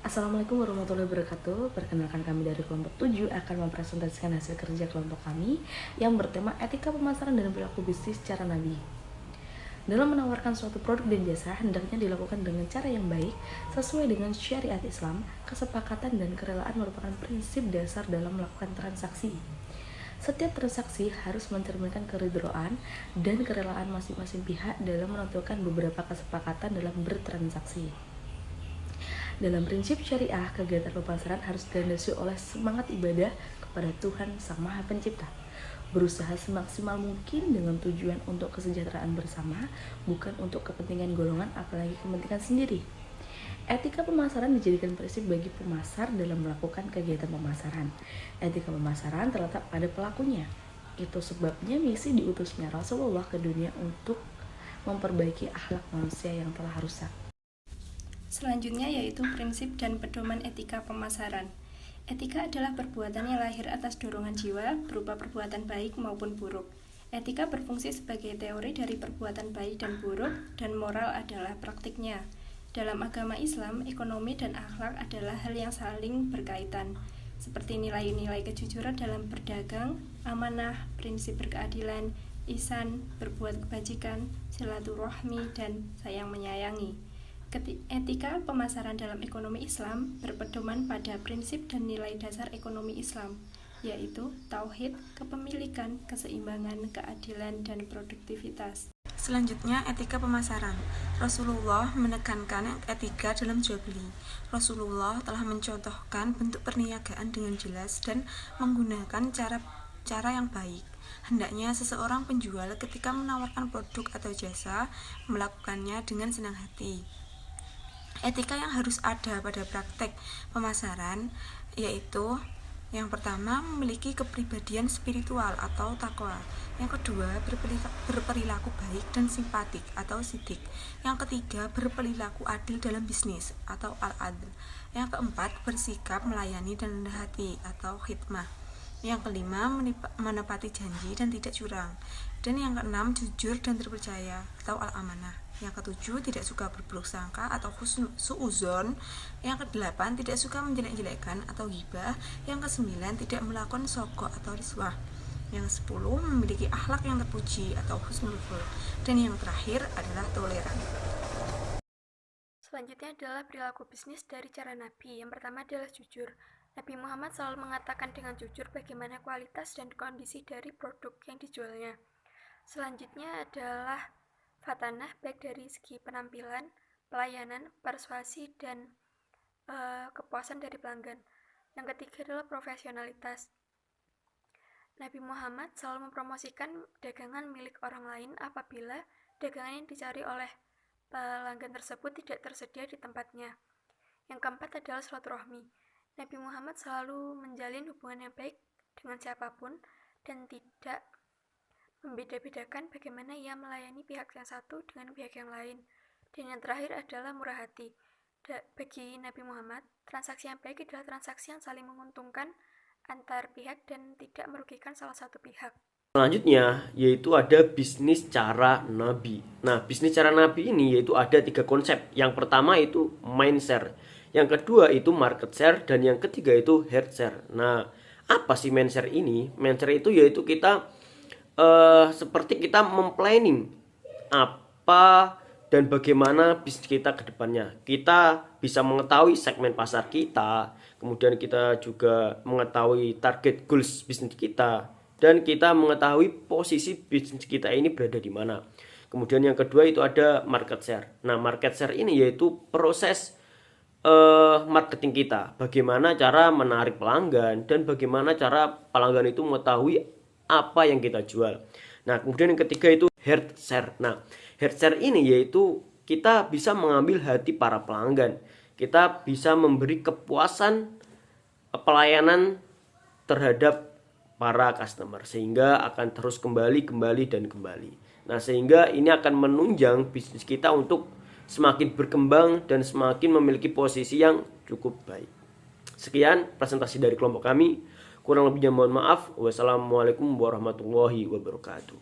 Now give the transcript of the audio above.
Assalamualaikum warahmatullahi wabarakatuh. Perkenalkan, kami dari kelompok 7 akan mempresentasikan hasil kerja kelompok kami yang bertema etika pemasaran dan perilaku bisnis cara Nabi. Dalam menawarkan suatu produk dan jasa, hendaknya dilakukan dengan cara yang baik, sesuai dengan syariat Islam. Kesepakatan dan kerelaan merupakan prinsip dasar dalam melakukan transaksi. Setiap transaksi harus mencerminkan keridhaan dan kerelaan masing-masing pihak dalam menentukan beberapa kesepakatan dalam bertransaksi. Dalam prinsip syariah, kegiatan pemasaran harus dilandasi oleh semangat ibadah kepada Tuhan Sang Maha Pencipta. Berusaha semaksimal mungkin dengan tujuan untuk kesejahteraan bersama, bukan untuk kepentingan golongan, apalagi kepentingan sendiri. Etika pemasaran dijadikan prinsip bagi pemasar dalam melakukan kegiatan pemasaran. Etika pemasaran terletak pada pelakunya. Itu sebabnya misi diutusnya Rasulullah ke dunia untuk memperbaiki akhlak manusia yang telah rusak. Selanjutnya yaitu prinsip dan pedoman etika pemasaran. Etika adalah perbuatan yang lahir atas dorongan jiwa berupa perbuatan baik maupun buruk. Etika berfungsi sebagai teori dari perbuatan baik dan buruk, dan moral adalah praktiknya. Dalam agama Islam, ekonomi dan akhlak adalah hal yang saling berkaitan, seperti nilai-nilai kejujuran dalam berdagang, amanah, prinsip berkeadilan, ihsan, berbuat kebajikan, silaturahmi, dan sayang menyayangi. Etika pemasaran dalam ekonomi Islam berpedoman pada prinsip dan nilai dasar ekonomi Islam, yaitu tauhid, kepemilikan, keseimbangan, keadilan, dan produktivitas. Selanjutnya, etika pemasaran. Rasulullah menekankan etika dalam jual beli. Rasulullah telah mencontohkan bentuk perniagaan dengan jelas dan menggunakan cara yang baik. Hendaknya seseorang penjual ketika menawarkan produk atau jasa melakukannya dengan senang hati. Etika yang harus ada pada praktek pemasaran yaitu: yang pertama, memiliki kepribadian spiritual atau takwa. Yang kedua, berperilaku baik dan simpatik atau sidik. Yang ketiga, berperilaku adil dalam bisnis atau al-adl. Yang keempat, bersikap melayani dan rendah hati atau khidmah. Yang kelima, menepati janji dan tidak curang. Dan yang keenam, jujur dan terpercaya atau al-amanah. Yang ketujuh, tidak suka berburuk sangka atau suuzon. Yang kedelapan, tidak suka menjelek-jelekkan atau ghibah. Yang kesembilan, tidak melakukan sogok atau riswah. Yang sepuluh, memiliki akhlak yang terpuji atau husnul khuluq. Dan yang terakhir adalah toleran. Selanjutnya adalah perilaku bisnis dari cara Nabi. Yang pertama adalah jujur. Nabi Muhammad selalu mengatakan dengan jujur bagaimana kualitas dan kondisi dari produk yang dijualnya. Selanjutnya adalah fatanah, baik dari segi penampilan, pelayanan, persuasi, dan kepuasan dari pelanggan. Yang ketiga adalah profesionalitas. Nabi Muhammad selalu mempromosikan dagangan milik orang lain apabila dagangan yang dicari oleh pelanggan tersebut tidak tersedia di tempatnya. Yang keempat adalah silaturahmi. Nabi Muhammad selalu menjalin hubungan yang baik dengan siapapun dan tidak membeda-bedakan bagaimana ia melayani pihak yang satu dengan pihak yang lain. Dan yang terakhir adalah murah hati. Bagi Nabi Muhammad, transaksi yang baik adalah transaksi yang saling menguntungkan antar pihak dan tidak merugikan salah satu pihak. Selanjutnya yaitu ada bisnis cara Nabi. Nah, bisnis cara Nabi ini yaitu ada 3 konsep. Yang pertama itu mind share, yang kedua itu market share, dan yang ketiga itu heart share. Nah, apa sih mind share ini? Mind share itu yaitu kita seperti kita memplanning apa dan bagaimana bisnis kita ke depannya. Kita bisa mengetahui segmen pasar kita, kemudian kita juga mengetahui target goals bisnis kita, dan kita mengetahui posisi bisnis kita ini berada di mana. Kemudian yang kedua itu ada market share. Nah, market share ini yaitu proses marketing kita, bagaimana cara menarik pelanggan dan bagaimana cara pelanggan itu mengetahui apa yang kita jual. Nah, kemudian yang ketiga itu heart share. Nah, heart share ini yaitu kita bisa mengambil hati para pelanggan. Kita bisa memberi kepuasan pelayanan terhadap para customer sehingga akan terus kembali. Nah, sehingga ini akan menunjang bisnis kita untuk semakin berkembang dan semakin memiliki posisi yang cukup baik. Sekian presentasi dari kelompok kami. Kurang lebihnya mohon maaf. Wassalamualaikum warahmatullahi wabarakatuh.